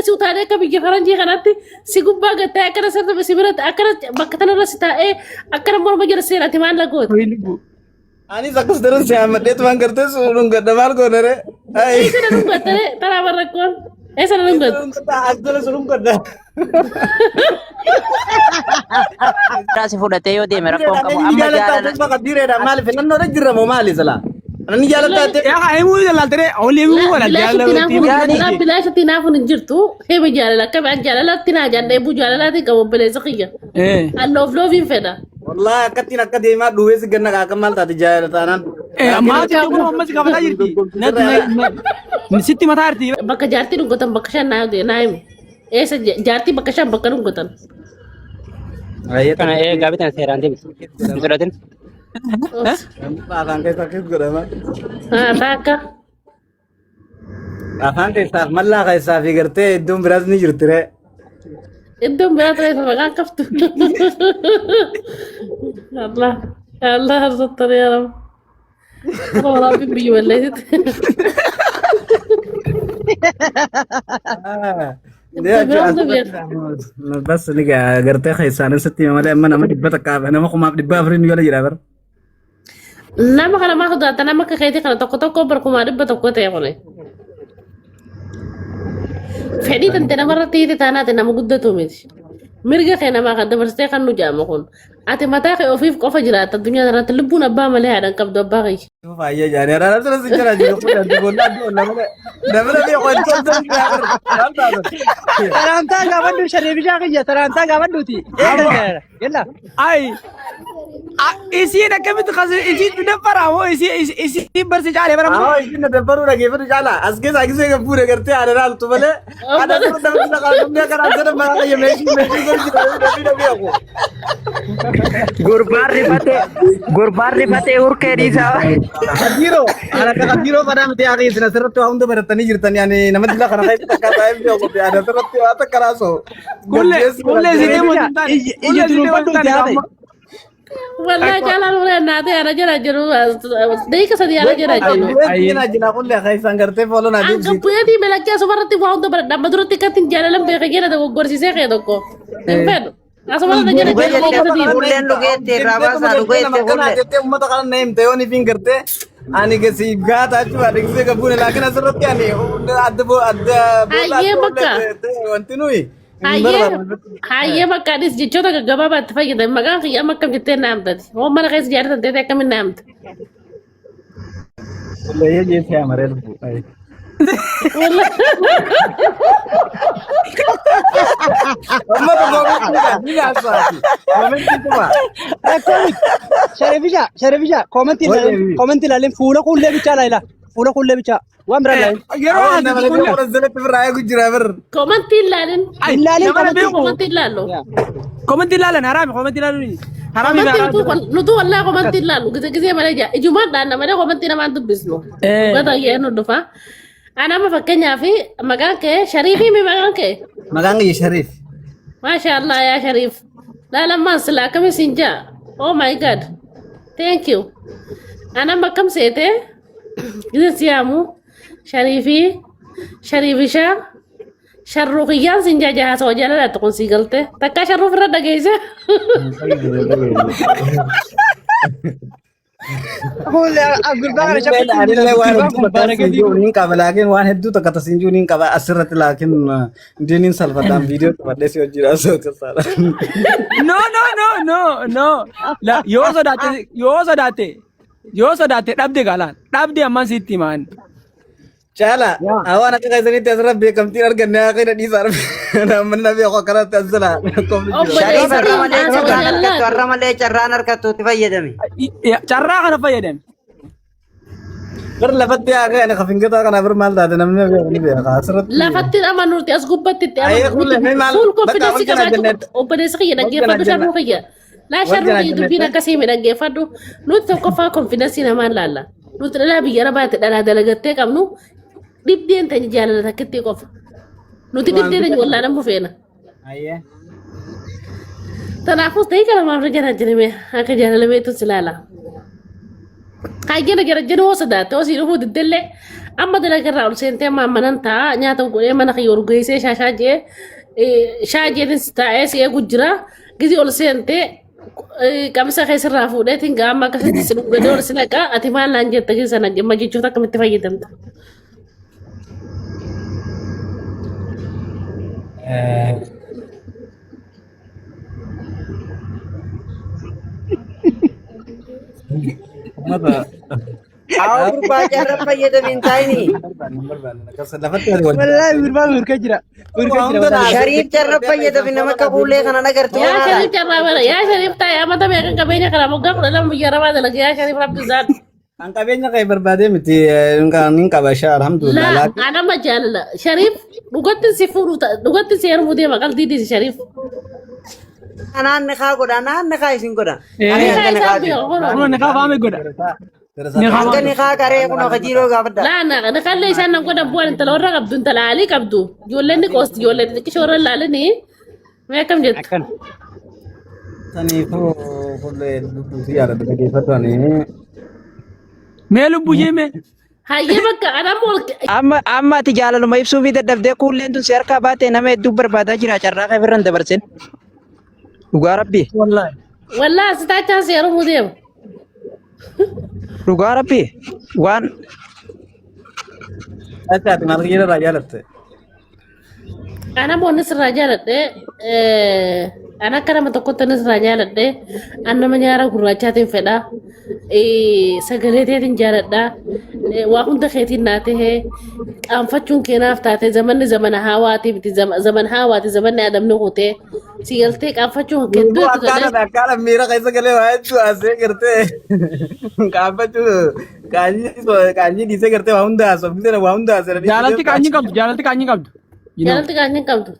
si utaalee akka biyya faranjii kanaatti si gubbaa gattee akkana sirna si biratti akkana bakka tanarra si taa'ee akkana morma jala seeraati maal lagooti. Anis akkas daran si amaddeetu waan gartee suuruun gadda maal goonere. Eessa na dhungattare taraa barrakkoon eessa na dhungatte. Akkana suuruun gadda. Raasi fudhatee yoo deeme rakkoon qabu amma jaalala. Bakka diireedha maaliif filannoo irra jirra moo maali sala? Ani jaalataate. Yaa emu jaalatare olii mu wala jaalala. Bilaashatti naafuun hin jirtu heeba jaalala akka ba'an jaalalatti naa jaallee buu jaalalaati qabu bileessa kiyya. Alloof loofiin fedha. Wallahi akkattiin akka deemaa dhuwee si ganna kaaka maal taate jaalataanaan. Maati akkuma ammas qabataa jirti. Sitti mataa jirti. Bakka jaartii dhungatan bakka shan naa hime. Eessa jaartii bakka shan bakka dhungatan. Kana gaabii tana seeraan deemti. Hin fudhatin. Afaan keessaa keessa godhama. Taakka. Afaan keessaa mallaa keessaa fi gartee iddoon biraas ni jirti ree. Iddoon biraa ta'e maqaan qabdu. Allah harsattanii yaaramu. Waraabbiin biyya balleessite. Bas ni gartee keessaan irratti malee amma nama dhibba takkaaf nama kumaaf dhibba afurii yoo jira bar. Nama kana maa sodaata nama akka keetii kana tokko tokko barkumaa dhibba tokko ta'e kune. Fedhii tante namarratti hiite taanaate nama guddatu miti. Mirga kee namaa kan dabarsitee kan nu jaama kun. Ati mataa kee ofiif qofa jiraata addunyaa irratti lubbuun abbaa malee haadhan qabdu abbaa kee. Faayyaa jaanii araara tura si jira jiru kun adda boonna adda boonna malee namni biyya qo'achiisaa Tarantaa gaafadhu sharee bishaan kiyya tarantaa gaafadhuuti. Yalla. Ay. Isiin akkamitti qasee isiin dabbara moo isiin barsi caalee bara moo. Isiin dabbaruu dhageeffatu caala as keessaa gisee kan fuudhe gartee haadha raaltu malee haadha tura dabalisa qaamummaa karaa jedhan maraa qayya meeshii Gurbaarri fatee hurkee dhiisaa. Kabiro, anak kabiro pada mati hari sini serta tuh untuk bertani jirtan yani nama tidak karena saya tak kata saya bilang kopi ada serta apa keraso. Kulle sini mau cinta. Iya dulu padu tiada. Wallahi jalan udah nanti ada jalan deh kesana ada jalan. Ayo aja kulle saya sanggarte follow nanti. Angkat punya di melaknya seperti mau untuk berdapat turut tikatin jalan lembek kayak ada gorsi saya kayak toko. Tempat. Asal mana jalan Kulleen dhugeetti rabaasaa dhugeetti kulle. Jadi umat akan name teo nih finggerte. Ani ke si gata cuma ada gisee kabune lakin asroti ani ada bola. Aye bakka. Wantinui. Hayyee bakka anis jechoota gaggabaabatti fayyadamu maqaan kiyya amma akkam jettee naamtati oo mana keessa jaartan ta'e akkamiin naamta. Kulle jeesee amareel bu. Amma tuh ini apa? Komen itu pak. Sharefisha komenti laaleen fuula kullee bichaa laayila fuula kullee bichaa waan biraa laayeen. Yeroo nama lafa orang zelek beraa aku jiraver. Komantiin laalin. Ilaaleen Komantiin laallu. komenti laalan haraami komenti laalan haraami nutu wallahi komantiin laallu gisee malee jaa ijumaan dhaanna malee komantii namaan dubbisnu. Gata yeenu dhufa. Ana ma fakkeenyaaf maqaan kee Shariifii mi maqaan kee? Maqaan kee Shariif. Mashallah ya Shariif. Laalammaan silaa akkami siin jaa? Oh my god. Thank you. Ana makkam seete gisee siyaamu Shariifii Shariifisha Sharruqiyyaan siin jaa jahaasa wajalala tuqun sii galte takka sharruuf irra dhageesse. Lakin waan hedduu takka tasinjuu niin qaba asirratti lakin diniin salphataan viidiyoo qabadhee si hojii raasoo kasaadha. No. Yoo sodaate dhabde galaan dhabde amman sitti himaan. Chala, awaan akka keessanitti asirra beekamtiin arganne akka hidha dhiisaa arge namni nabi akka kanatti asirra. Shariif har'a malee carraan harkattuutti fayyadame. Carraa kana fayyadame. Bar lafatti akka ana kafingata kana bir maal taate namni ni beeka asirratti. Lafatti amanuuti as gubbatti itti maal fuul konfidensi qabaatu obboleessa kiyya dhaggeeffadhu sharruu kiyya. Laa sharruu kiyya dubbiin akkasii mi dhaggeeffadhu nuti tokkoffaa konfidensi namaan laalla. Nuti dhalaa biyya rabaate dhalaa dalagattee qabnu dhibdeen ta'e jaalala takkitti qofa. Nuti dhibdeen ta'e wallaan ammoo feena. Kanaafuu ta'e kana maaf jala jirame akka jaalalameetu si laala. Kayyana jara jara hosa daate hosi dhufu diddeellee amma dalagarraa ol seentee maamanan ta'a nyaata godhee mana kiyya urgeessee shaashaajee shaajeenis taa'ee si eegu jira gizi ol seentee qabsa keessarraa fuudheetiin gaama akkasitti si dhugadee ol si naqaa ati maal naan jetta gizi sana dhimma jechoota akkamitti fayyadamta. Aku berbaca apa ya tapi ini. Wallahi gurbaan urka jira. Sharif cara apa ya tapi nama kabule karena nagar tuh. Ya Sharif cara mana? Ya Sharif tahu ya mata mereka kabehnya kalau mau gak dalam bicara apa lagi ya Sharif Abduzat. Ang kabehnya kayak berbeda miti ning kabasha alhamdulillah. لا أنا ما جال لا شريف لغتي سفر لغتي سير مودي ما قال ديدي شريف Anak nekah goda, anak nekah isin goda. أنا سافي Kuno ne ka faame goda. Angka nekah kare kuno kajiro gabda. لا أنا قال لي سأنا نقول أبوان أنت لو رغب أنت لا عليك أبدو جولني كوست جولني كشورة لا لني ما كم جد Akan. Tani ko le dusi yara da ke fatani. Me lubbu jeme. هاي بك أنا مول Amma ati jaalaluma ibsuu fi dadhabdee kuulleen tun si harkaa baate nama hedduu barbaadaa jira carraa kan birran dabarsin. Dhugaa rabbii. Wallahi. والله ستاچا سير مودي Dhugaa rabbii. Waan Acha tunar kira raja latte. أنا مو نسر رجال أنا كلام تقول نسر رجال أنا من يارا كراجاتين فدا سجلتين جاردا وأكون دخيتي ناته أم فتشون كنا فتاة زمن هواتي بتي زمن هواتي زمن آدم نقطة سيلتك أم فتشون كدو Akala mira kaisa kale wae tu ase karte. Kapa tu kanji dise karte waunda so bidera waunda ase. Jaalalti kaanyi qabdu, jaalalti kaanyi qabdu. jalan tiga anjing kamu tuh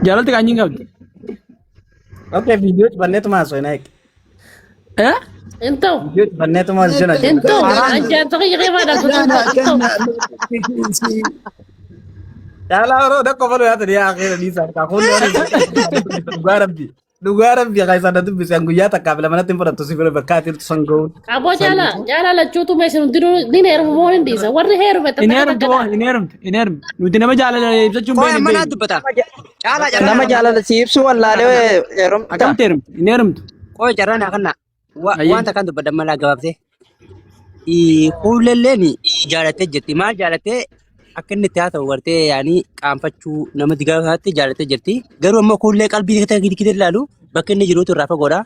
Jaalalti kaanyi qabdu. Okay video banne tu masuk naik. Eh? entau Video banne tu masuk jana. entau anjir tuh kayak gimana tuh Yala oro da ko balo ya tadi akhir di sa ka kun ori. Dugaram bi kaisa da tu bisa nguyata kabla mana tempora tu sifere bakatir tu sango. Abo jala la cutu mesin diru dini heru mo hindi sa warri heru beta Ineerum. Nuti nama jaalala ibsachuun Koo beekne. amma naa dubbata. Nama jaalala si ibsuu wallaalee yeromta. Akkam teerum. Ineerumtu. Koo jarraan akkanna. Ayye. Wanta kan dubbaddan malaa gabaabsee. Kuulelleen jaalattee jirti. Maal jaalattee akka inni itti haa ta'u gartee yaani qaanfachuu nama digaa isaatti jaalattee jirti. Garuu ammoo kuullee qalbii gidi ilaalu bakka inni jiruutu irraa fagoodha.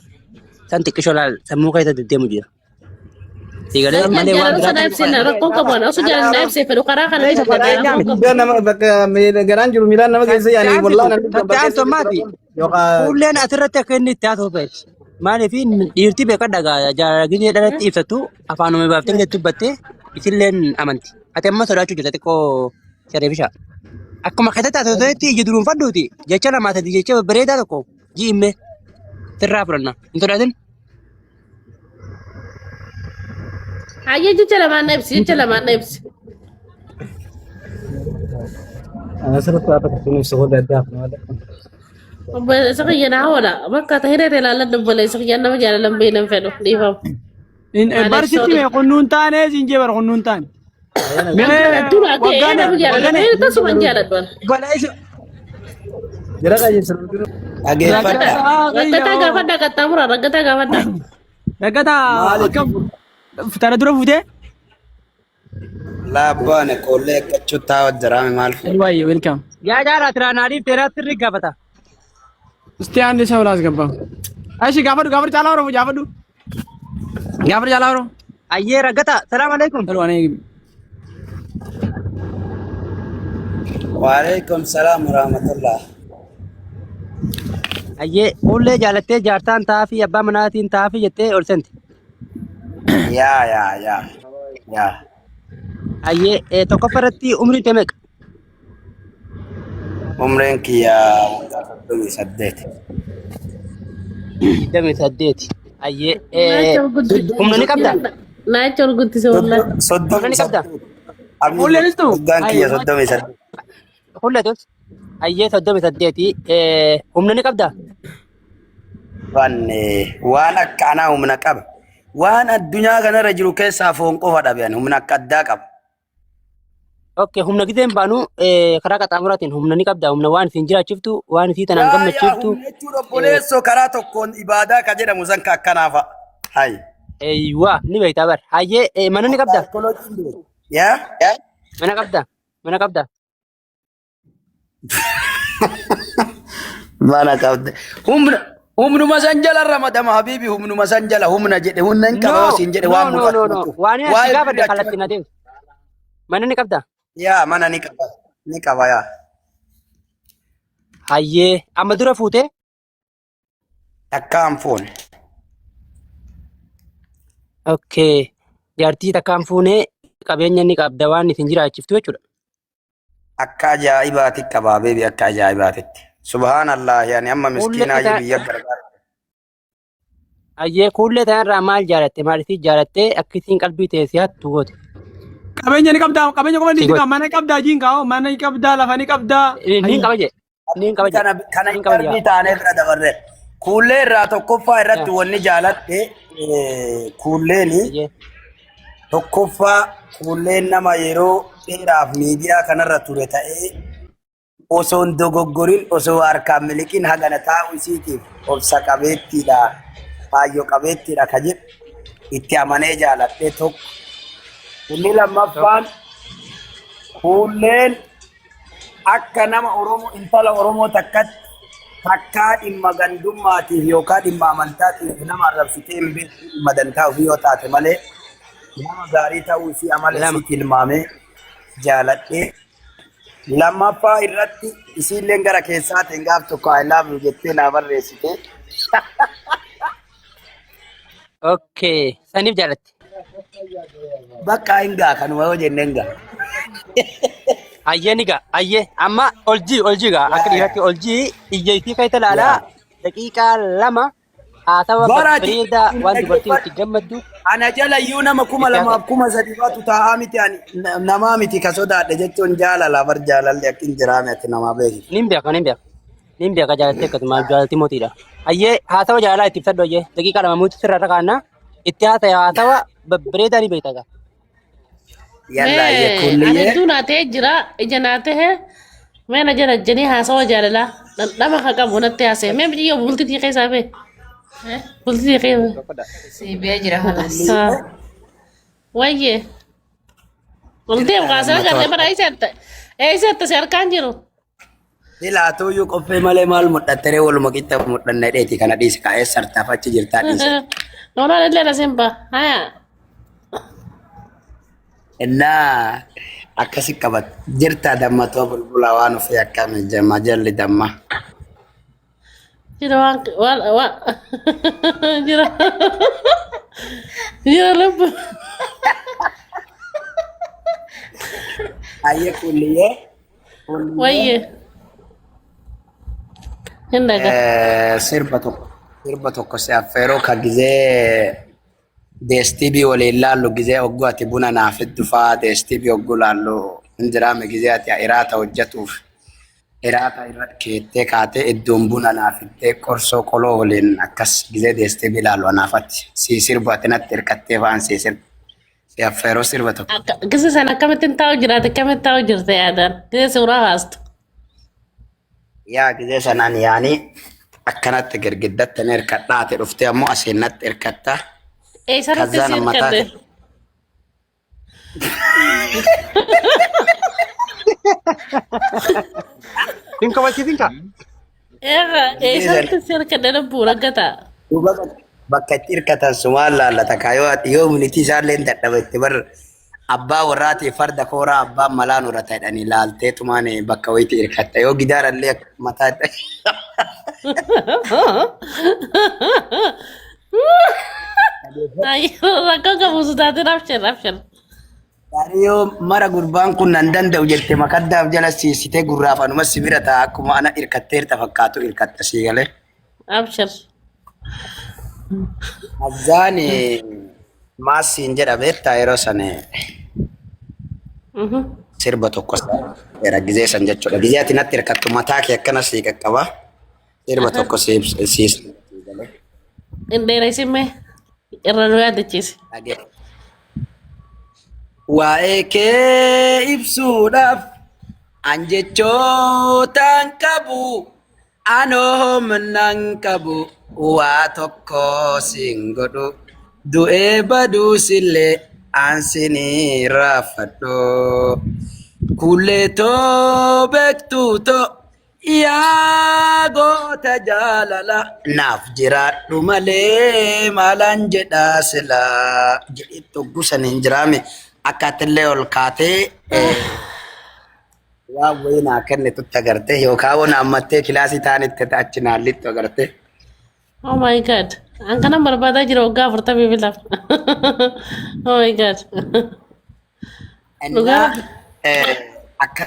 San xiqqishoo laal sammuu keessa deddeemu jira. Sigalee malee waan jalan sana biraa ibsin rakkoo qabu ana osu jalan na ibsin fedhu karaa kana Da nama bakka garan jiru milan nama kaisa yani wallahi Bakkaan sommaati. Kuulleen asirratti akka inni itti haa ta'u ta'e. Maaliif dhiirti beekaa dhagaa jaalagini dhalatti ibsattu afaanuma baaftee gadi dubbattee isilleen amanti. Ati amma sodaachuu jirta xiqqoo shareefishaa. Akkuma keessatti haa ta'utti ija duruunfadhuuti. Jecha lamaa sadii jecha bareedaa tokko ji'immee sirraa fudhanna. Hin sodaatin. ayya jecha lamaan na ibsi Asirratti apa kun soda da sakayya na hawala bakka ta hirere lalan dubbala sakayya nama jalan beenan fedhu dhiifam Barsitti mee qunnuun taane siin jee bara qunnuun taane. dura ke nama jalan ta suman jalan don jira kaje sirru. raggata gaafadha qaxxaamura raggata gaafadha Dhaggataa akkam tana dura fuutee? Labbaan qollee eeggachuu taa'u jiraame maal fuudha? Waayee welcome. Yaa jaalaa tiraanaadhiif teeraatti irri gaafata. Isti aan isa walaas gabbaa. Ashi gaafadhu caalaa oromoo gaafadhu. Gaafadhu caalaa oromoo. Ayyee raggata salaam alaikum. Saluu ana eegi. Waalaikum salaam warahmatullah. Ayyee fuullee jaalattee jaartaan taafii abbaa manaatiin taafii jettee ol senti. Yaa. Ayyee tokkoffaa irratti umriin kee meeqa? Umreen kiyyaa waggaa 38. 28. Ayyee humna ni qabdaa? naacha urguttise wallahi Humna ni qabdaa? Fuulleenis ta'u? Waggaan kiyya 38. Hulleetus? Ayyee 38. Humna ni qabdaa? Waan akka anaa humna qaba. waan addunyaa kanarra jiru keessaa foon qofa dhabe ani humna akka addaa qaba. Okay, humna giteen baanu karaa qaxaamuraatiin humna ni qabda. Humna waan isin jiraachiftu, waan isii tanaan gammachiiftu. Humna jechuudha obboleessoo karaa tokkoon ibaadaa ka jedhamu san ka akkanaafa. Hayi. Eeyyuwaa ni beektaa bar. Hayyee mana ni qabda. Yaa? Mana qabda. Mana qabda. Mana qabda. Humnuma san jala ramadama habiibi humnuma san jala humna jedhe humna hin qaba yoo siin jedhe waan mul'atu. No. Waan asi gaafadde kallattiin adeemsa. Mana ni qabda. Yaa mana ni qaba. Ni qaba yaa. Hayyee amma dura fuutee. Takkaan fuune. Okay. Jaartii takkaan fuunee qabeenya ni qabda waan isin jiraachiftu jechuudha. Akka ajaa'ibaati qabaa beebi akka ajaa'ibaatitti. Subhaanallah yaani amma miskiinaa biyya gargaara. Hayyee kuullee tanarraa maal jaalatte maaliif jaalattee akkasiin qalbii teessee hattu goote. Qabeenya ni qabdaa qabeenya qofa ni qabdaa mana qabdaa jiinkaa mana ni qabdaa lafa ni qabdaa. Niin qaba jee. Niin qaba jee. Kana hin taanee bira dabarre. Kuullee irraa tokkoffaa irratti wanni jaalatte kuulleeni tokkoffaa kuulleen nama yeroo dheeraaf miidiyaa kanarra ture ta'ee osoo hin dogoggorin osoo harkaan miliqiin hagana taa'u isiitiif obsa qabeettiidha kaayyoo qabeettiidha ka jedhu itti amanee jaaladhee tokko. Inni lammaffaan kuulleen akka nama Oromoo intala Oromoo takkatti takkaa dhimma gandummaatiif yookaan dhimma amantaatiif nama arrabsitee hin beektu dhimma dantaa ofii yoo taate malee nama gaarii ta'uu isii amala isii tilmaamee jaaladhee. Lammaffaa irratti isiillee gara keessaatiin gaaf tokko I love you jettee naa barreessite. Okay, saniif jaalatti. Bakka hingaa kanuma yoo jenneen gaa. Hayyee ni gaa, hayyee amma oljii gaa akka dhiirratti oljii iyyeetii kan itti ilaalaa daqiiqaa 2 haasawa bareedaa waan dubartiin itti gammaddu. Ana jala iyyuu nama 2,000 3,000 baatu taa'aa miti ani namaa miti ka sodaadhe jechuun jaalala bar jaalalli akka hin jiraame ati namaa beeki. Nin beeka jaalattee akkasuma jaalatti mootiidha. Hayyee haasawa jaalalaa itti ibsadhu hayyee daqiiqaa 2 muutu sirra kaa'annaa itti haasawa bareedaa ni beektaa gaa. Yalla ye kulliye. Ani dunaatee jira ija naatee mana jala janii haasawa jaalala dhama ka qabu natti haasee mee biyya bultii keessaa fee. Bultii keessaa. Si biya jira halas. Wayye. Bultii mukaasa garee bara eessatti si harkaan jiru. Dilaatuu iyyuu qophee malee maal mudhattere waluma qixxa mudhanne dheeti kana dhiisi kaa'ee sartaaf achi jirtaa dhiisi. Nono illee na simba. Haya. Innaa akkasi qabat jirtaa dammatoo bulbula waan ofii akkami jama jalli damma. Jira waan jira lubbu. Ayyee kulliyee. Wayye. Hindaga. Sirba tokko si affeeroo ka gizee deestibii waliin laallu gizee ogguu ati buna naaf dhufaa deestibii ogguu laallu hin jiraame gizee ati iraata hojjetuuf iraata irra keettee kaatee iddoon buna naaf ittee qorsoo qoloo waliin akkas gizee deestibii laallu anaafatti si sirbu ati natti hirkattee faan si sirbu si affeeroo sirba tokko. Gisa sana akkamittiin taa'u jiraate akkamitti taa'u jirte yaadaan gizee suuraa haastu. Yaa gizee sanaan yaanii akkanatti girgiddaatti ni hirkadhaate dhuftee ammoo asiin natti hirkattaa. Eessarratti si hirkadde. Tinka walchiitinka. Eessarratti si hirkadde lubbuu raggataa. Bakka itti hirkatan sumaan laallata kaayoo ati yoo militii isaallee hin dadhabetti bar abbaa warraati farda kooraa abbaan malaan urata jedhanii laaltee tumaan bakka wayiiti hirkatta yoo gidaarallee mataa rakkoo qabuusu taate rabshan. yoo mara gurbaan kun nan danda'u jette makaddaaf jala siisitee gurraaf anuma sibira ta'a akkuma ana hirkatteerta fakkaatu hirkatta sii galee. Abshir. Azaan maasiin jedha beektaa yeroo sana sirba tokko era gizee san jechuudha. Gizee ati natti hirkattu mataa kee akkana sii qaqqaba sirba tokko siis. Indheera isimme. irra nu yaadachiise. Waa'ee kee ibsuudhaaf an jechootaan qabu anoo humnaan qabu waa tokko siin godhu du'ee baduusillee an sinii raafadhu kulleetoo beektuutoo yaa goota jaalala naaf jiraadhu malee maalaan jedhaa silaa jedhetti oggusan hin jiraame akkaatillee ol kaatee waa wayinaa kennitutti agartee yookaan waan ammattee kilaasii taanitti achi naallitti agartee. Oh my god. An kana barbaadaa jira waggaa 40 lama. Oh my god. Innaa akka